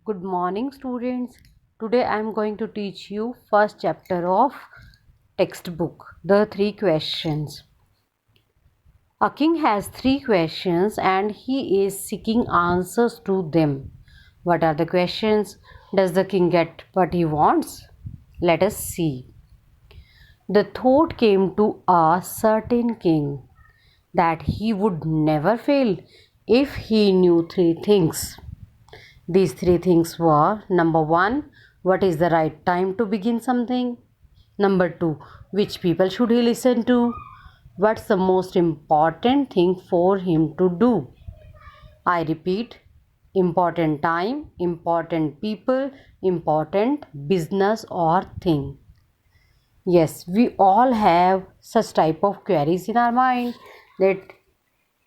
Good morning, students. Today I am going to teach you first chapter of textbook, the three questions. A king has three questions and he is seeking answers to them. What are the questions? Does the king get what he wants? Let us see. The thought came to a certain king that he would never fail if he knew three things. These three things were: number one, what is the right time to begin something? Number two, which people should he listen to? What's the most important thing for him to do? I repeat, important time, important people, important business or thing. Yes, we all have such type of queries in our mind that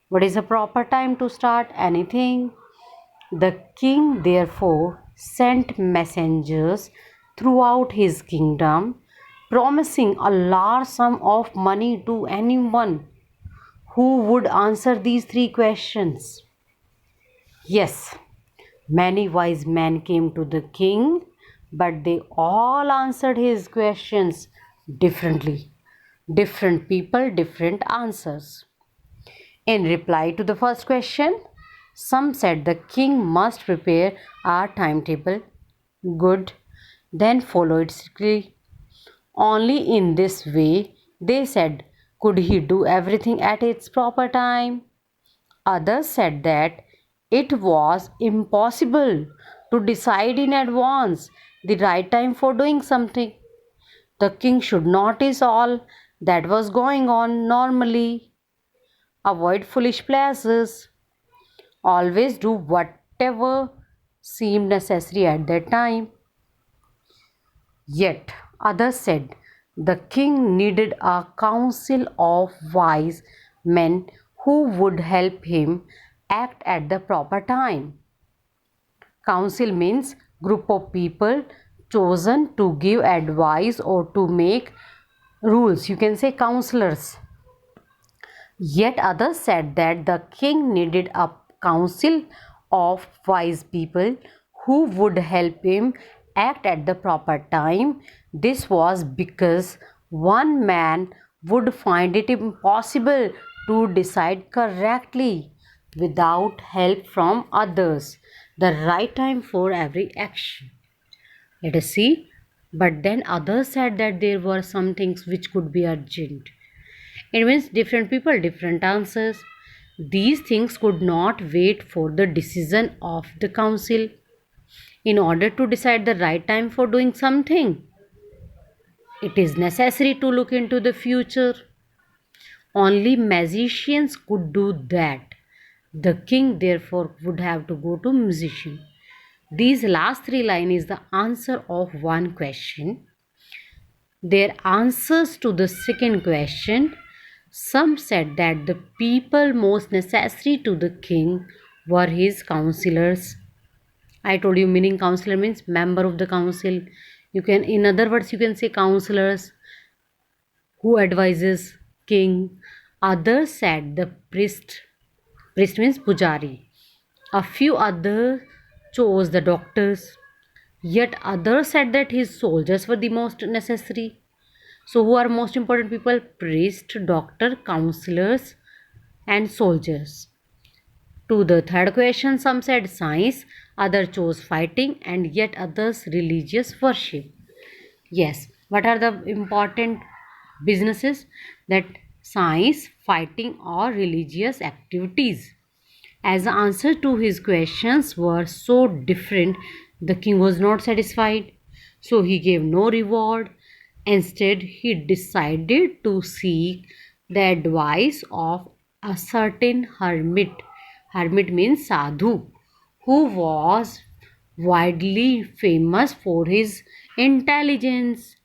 what is the proper time to start anything? The king therefore sent messengers throughout his kingdom, promising a large sum of money to anyone who would answer these three questions. Yes, many wise men came to the king, but they all answered his questions differently. Different people, different answers. In reply to the first question, some said the king must prepare a timetable. Good. Then follow it strictly. Only in this way, they said, could he do everything at its proper time? Others said that it was impossible to decide in advance the right time for doing something. The king should notice all that was going on normally, avoid foolish places, always do whatever seemed necessary at that time. Yet others said the king needed a council of wise men who would help him act at the proper time. Council means group of people chosen to give advice or to make rules. You can say counselors. Yet others said that the king needed a council of wise people who would help him act at the proper time. This was because one man would find it impossible to decide correctly without help from others. The right time for every action. Let us see. But then others said that there were some things which could be urgent. It means different people, different answers. These things could not wait for the decision of the council. In order to decide the right time for doing something, it is necessary to look into the future. Only magicians could do that. The king therefore would have to go to musician. These last three lines is the answer of one question. Their answers to the second question. Some said that the people most necessary to the king were his counselors. I told you meaning counselor means member of the council. You can, in other words, you can say counselors who advises king. Others said the priest. Priest means pujari. A few others chose the doctors. Yet others said that his soldiers were the most necessary. So, who are most important people? Priest, doctor, counselors, and soldiers. To the third question, some said science, others chose fighting, and yet others religious worship. Yes, what are the important businesses? That science, fighting, or religious activities. As the answer to his questions were so different, the king was not satisfied. So he gave no reward. Instead, he decided to seek the advice of a certain hermit. Hermit means sadhu, who was widely famous for his intelligence.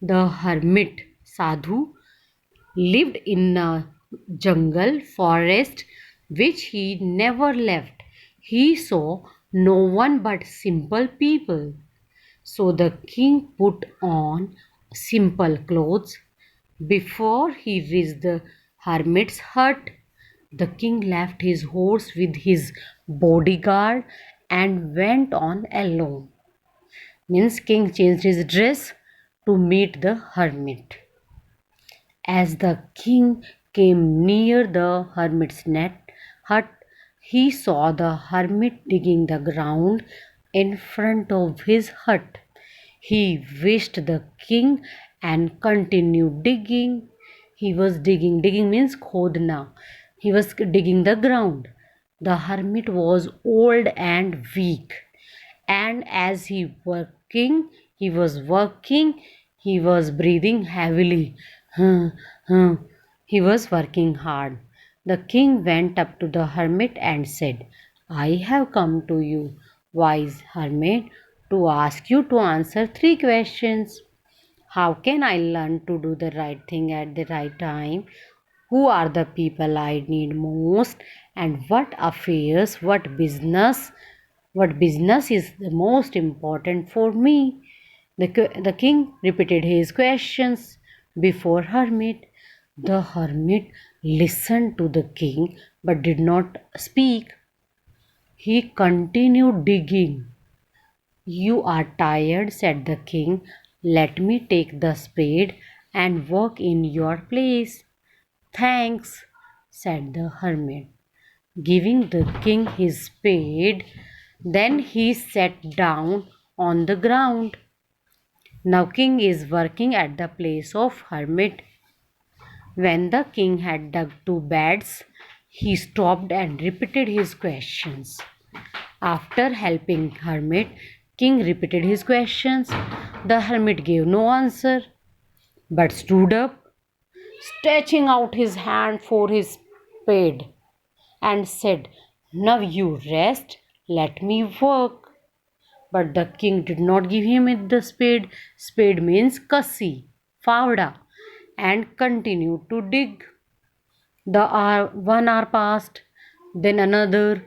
The hermit sadhu lived in a jungle forest which he never left. He saw no one but simple people. So the king put on simple clothes. Before he reached the hermit's hut, the king left his horse with his bodyguard and went on alone. Means king changed his dress to meet the hermit. As the king came near the hermit's hut, he saw the hermit digging the ground in front of his hut. He wished the king and continued digging. He was digging. Digging means khodna. He was digging the ground. The hermit was old and weak, and as he was working, he was breathing heavily. Hmm, hmm. He was working hard. The king went up to the hermit and said, I have come to you, wise hermit, to ask you to answer 3 questions. How can I learn to do the right thing at the right time? Who are the people I need most? And what business is the most important for me? The king repeated his questions before hermit. The hermit listened to the king but did not speak. He continued digging. You are tired, said the king. Let me take the spade and work in your place. Thanks, said the hermit, giving the king his spade. Then he sat down on the ground. Now king is working at the place of hermit. When the king had dug 2 beds, he stopped and repeated his questions. After helping hermit, king repeated his questions. The hermit gave no answer, but stood up, stretching out his hand for his spade, and said, Now you rest, let me work. But the king did not give him the spade. Spade means kassi, fawda, and continued to dig. The hour, 1 hour passed, then another,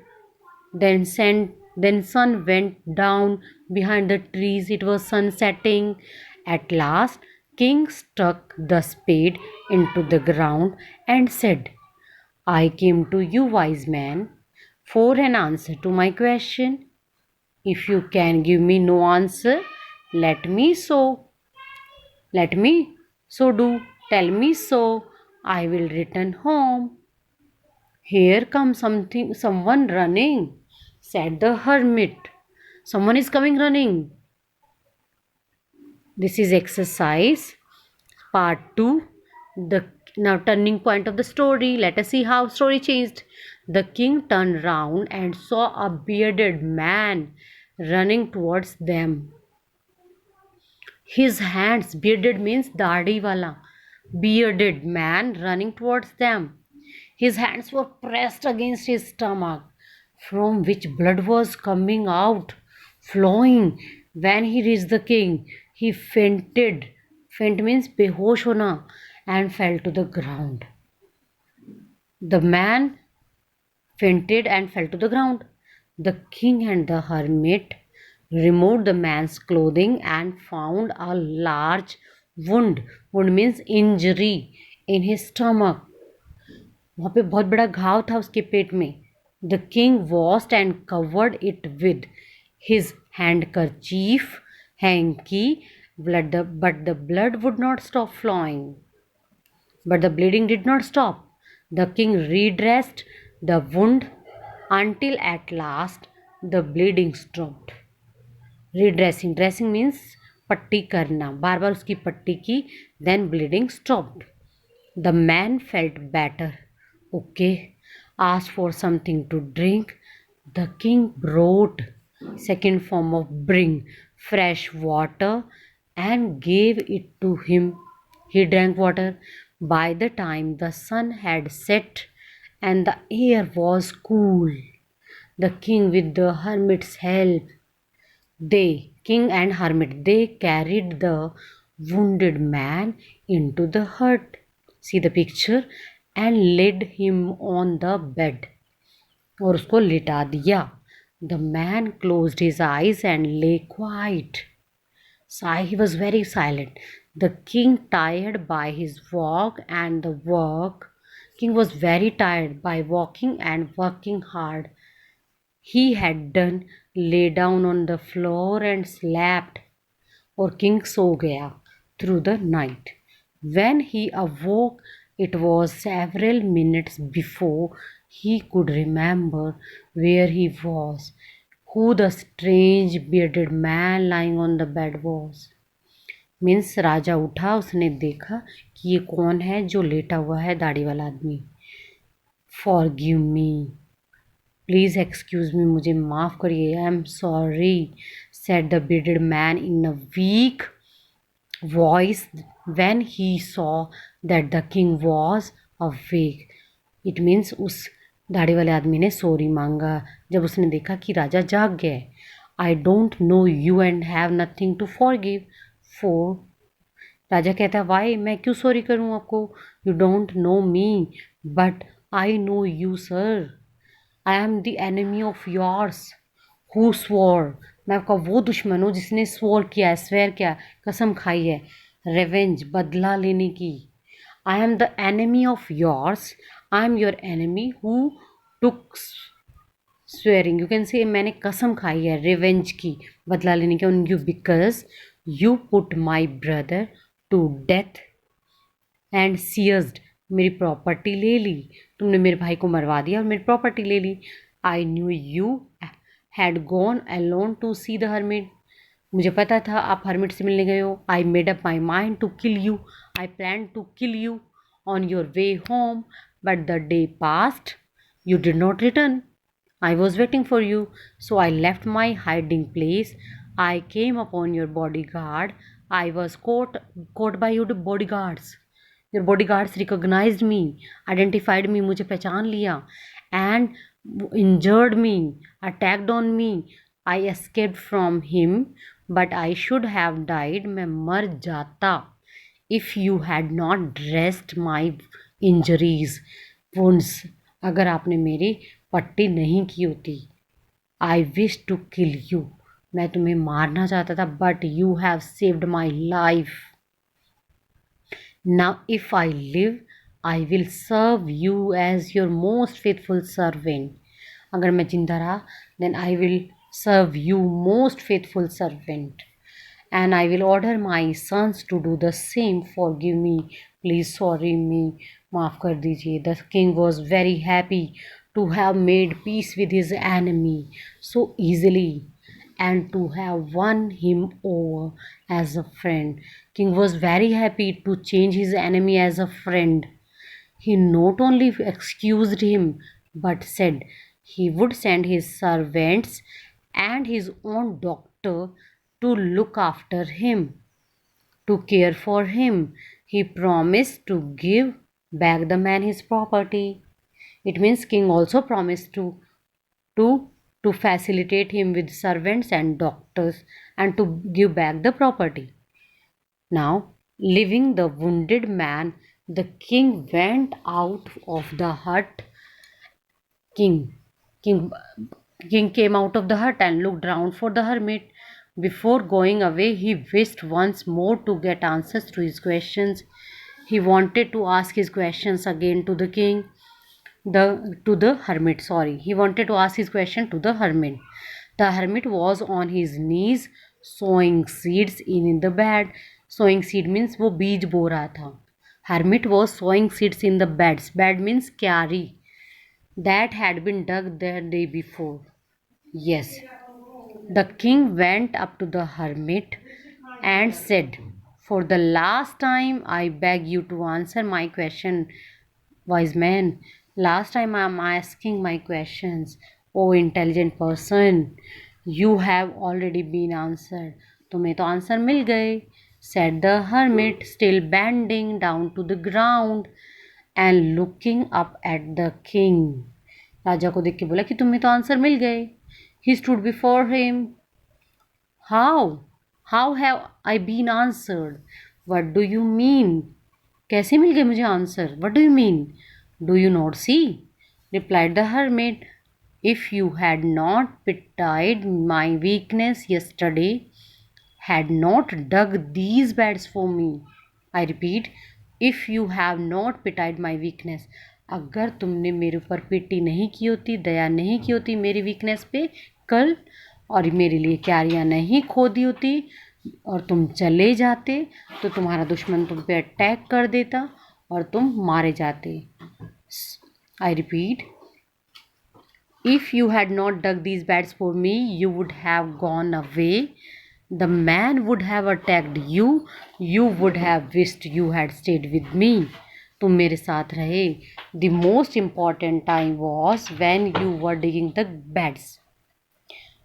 then sun went down behind the trees. It was sun setting. At last, king stuck the spade into the ground and said, I came to you, wise man, for an answer to my question. If you can give me no answer, let me so. Let me so do. Tell me so. I will return home. Here comes someone running, said the hermit. Someone is coming running. This is exercise part 2. The now turning point of the story. Let us see how story changed. The king turned round and saw a bearded man running towards them. His hands, bearded means dadi wala, bearded man running towards them. His hands were pressed against his stomach, from which blood was coming out, flowing. When he reached the king, he fainted. Faint means behosh hona, and fell to the ground. The man fainted and fell to the ground. The king and the hermit removed the man's clothing and found a large wound. Wound means injury in his stomach. वहाँ पे बहुत बड़ा घाव था उसके पेट में. The king washed and covered it with his handkerchief, hanky, but the blood would not stop flowing. But the bleeding did not stop. The king redressed the wound until at last the bleeding stopped. Redressing. Dressing means पट्टी करना. बार बार उसकी पट्टी की. Then bleeding stopped. The man felt better. Okay. Asked for something to drink. The king brought, second form of bring, fresh water and gave it to him. He drank water. By the time the sun had set and the air was cool, the king, with the hermit's help, king and hermit, they carried the wounded man into the hut. See the picture, and laid him on the bed. और उसको लिटा दिया. The man closed his eyes and lay quiet. He was very silent. The king, tired by his walk and the work, king was very tired by walking and working hard he had done, lay down on the floor and slept. और king so गया through the night. When he awoke, it was several minutes before he could remember where he was, who the strange bearded man lying on the bed was. Means राजा उठा, उसने देखा कि ये कौन है जो लेटा हुआ है, दाढ़ी वाला आदमी. Forgive me, please excuse me, मुझे माफ करिए. I am sorry, said the bearded man in a weak voice when he saw that the king was awake. It means उस दाढ़ी वाले आदमी ने सॉरी मांगा जब उसने देखा कि राजा जाग गए. I don't know you and have nothing to forgive for. राजा कहता है वाई, मैं क्यों सॉरी करूँ आपको. You don't know me but I know you sir. I am the enemy of yours who swore. मैं आपका वो दुश्मन हूँ जिसने स्वोर किया है, स्वेर किया, कसम खाई है, रेवेंज, बदला लेने की. आई am the enemy of yours, I am your enemy who took swearing. You can say मैंने कसम खाई है रिवेंज की, बदला लेने की, on you because you put my brother to death and seized. मेरी प्रॉपर्टी ले ली, तुमने मेरे भाई को मरवा दिया और मेरी प्रॉपर्टी ले ली. I knew you had gone alone to see the hermit. मुझे पता था आप हर्मिट से मिलने गए हो. I made up my mind to kill you. I plan to kill you on your way home but the day passed. You did not return. I was waiting for you, so I left my hiding place. I came upon your bodyguard. I was caught by your bodyguards. Your bodyguards recognized me, identified me, मुझे पहचान लिया, and injured me, attacked on me. I escaped from him, but I should have died. मैं मर जाता if you had not dressed my injuries, wounds. अगर आपने मेरी पट्टी नहीं की होती. I wish to kill you. मैं तुम्हें मारना चाहता था but you have saved my life. Now if I live I will serve you as your most faithful servant. अगर मैं जिंदा रहा then I will serve you most faithful servant. And I will order my sons to do the same. Forgive me, please, sorry me, माफ़ कर दीजिए. The king was very happy to have made peace with his enemy so easily and to have won him over as a friend. King was very happy to change his enemy as a friend. He not only excused him but said he would send his servants and his own doctor to look after him, to care for him. He promised to give back the man his property. It means king also promised to to facilitate him with servants and doctors and to give back the property. Now, leaving the wounded man, the king went out of the hut. King King came out of the hut and looked round for the hermit. Before going away, he wished once more to get answers to his questions. He wanted to ask his questions again to the king, to the hermit. Sorry, he wanted to ask his question to the hermit. The hermit was on his knees sowing seeds in the bed. Sowing seed means वो बीज बो रहा था. Hermit was sowing seeds in the beds. Bed means क्यारी that had been dug the day before. Yes. The king went up to the hermit and said, for the last time, I beg you to answer my question, wise man. Last time I am asking my questions, O intelligent person. You have already been answered. तुम्हें तो answer मिल गए, said the hermit, still bending down to the ground and looking up at the king. राजा को देख के बोला कि तुम्हें तो आंसर मिल गए. He stood before him. How? How have I been answered? What do you mean? कैसे मिल गए मुझे answer? What do you mean? Do you not see? Replied the hermit. If you had not pitied my weakness yesterday, had not dug these beds for me. I repeat, if you have not pitied my weakness. अगर तुमने मेरे ऊपर पिटी नहीं की होती, दया नहीं की होती मेरी वीकनेस पे कल, और मेरे लिए क्यारियाँ नहीं खोदी होती और तुम चले जाते तो तुम्हारा दुश्मन तुम पे अटैक कर देता और तुम मारे जाते। I repeat, if you had not dug these beds for me, you would have gone away. The man would have attacked you. You would have wished you had stayed with me. तुम मेरे साथ रहे. The most important time was when you were digging the beds.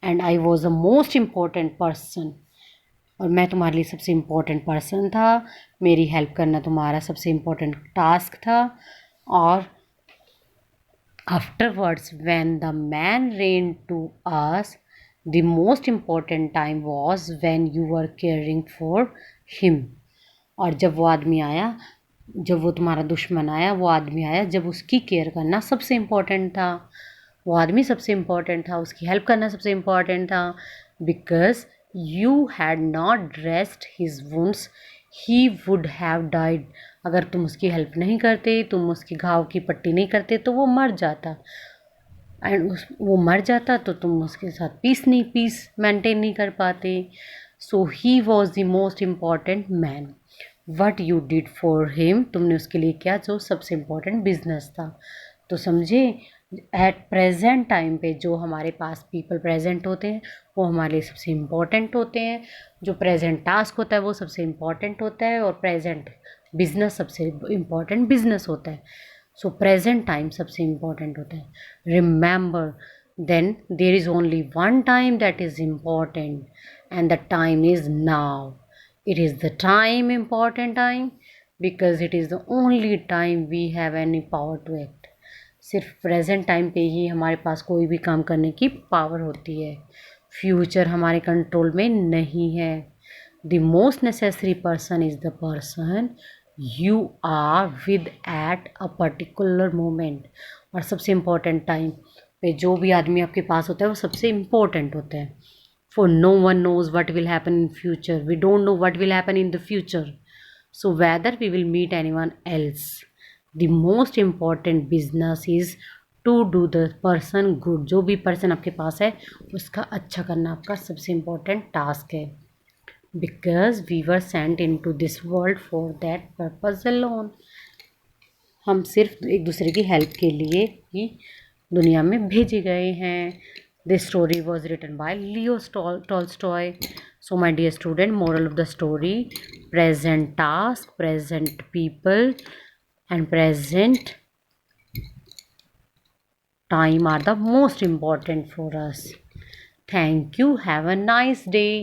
And I was the most important person. और मैं तुम्हारे लिए सबसे important person था. मेरी हेल्प करना तुम्हारा सबसे इम्पोर्टेंट टास्क था. और afterwards, when the man ran to us, the most important time was when you were caring for him. और जब वो आदमी आया, जब वो तुम्हारा दुश्मन आया, वो आदमी आया जब उसकी केयर करना सबसे इम्पोर्टेंट था. वो आदमी सबसे इम्पोर्टेंट था, उसकी हेल्प करना सबसे इम्पोर्टेंट था. Because you had not dressed his wounds, he would have died. अगर तुम उसकी हेल्प नहीं करते, तुम उसके घाव की पट्टी नहीं करते तो वो मर जाता. एंड वो मर जाता तो तुम उसके साथ पीस मेंटेन नहीं कर पाते. So he was the most important man. What you did for him, तुमने उसके लिए क्या जो सबसे इम्पोर्टेंट बिजनेस था. तो समझे, एट प्रेजेंट टाइम पे जो हमारे पास पीपल प्रेजेंट होते हैं वो हमारे लिए सबसे इम्पॉर्टेंट होते हैं. जो प्रेजेंट टास्क होता है वो सबसे इम्पॉर्टेंट होता है और प्रेजेंट बिजनेस सबसे इम्पॉर्टेंट बिजनेस होता है. सो प्रेजेंट टाइम सबसे इम्पॉर्टेंट होता है. Remember, then there is only one time that is important and the time is now. It is the time important time because it is the only time we have any power to act. सिर्फ present time पे ही हमारे पास कोई भी काम करने की power होती है. फ्यूचर हमारे कंट्रोल में नहीं है. The most necessary person is the person you are with at a particular moment. और सबसे इम्पोर्टेंट टाइम पे जो भी आदमी आपके पास होता है वो सबसे इम्पोर्टेंट होता है. For no one knows what will happen in future. We don't know what will happen in the future. So whether we will meet anyone else, the most important business is to do the person good. जो भी person आपके पास है उसका अच्छा करना आपका सबसे important task है. Because we were sent into this world for that purpose alone. हम सिर्फ एक दूसरे की हेल्प के लिए ही दुनिया में भेजे गए हैं. This story was written by Leo Tolstoy. So my dear student, moral of the story: present task, present people and present time are the most important for us. Thank you. Have a nice day.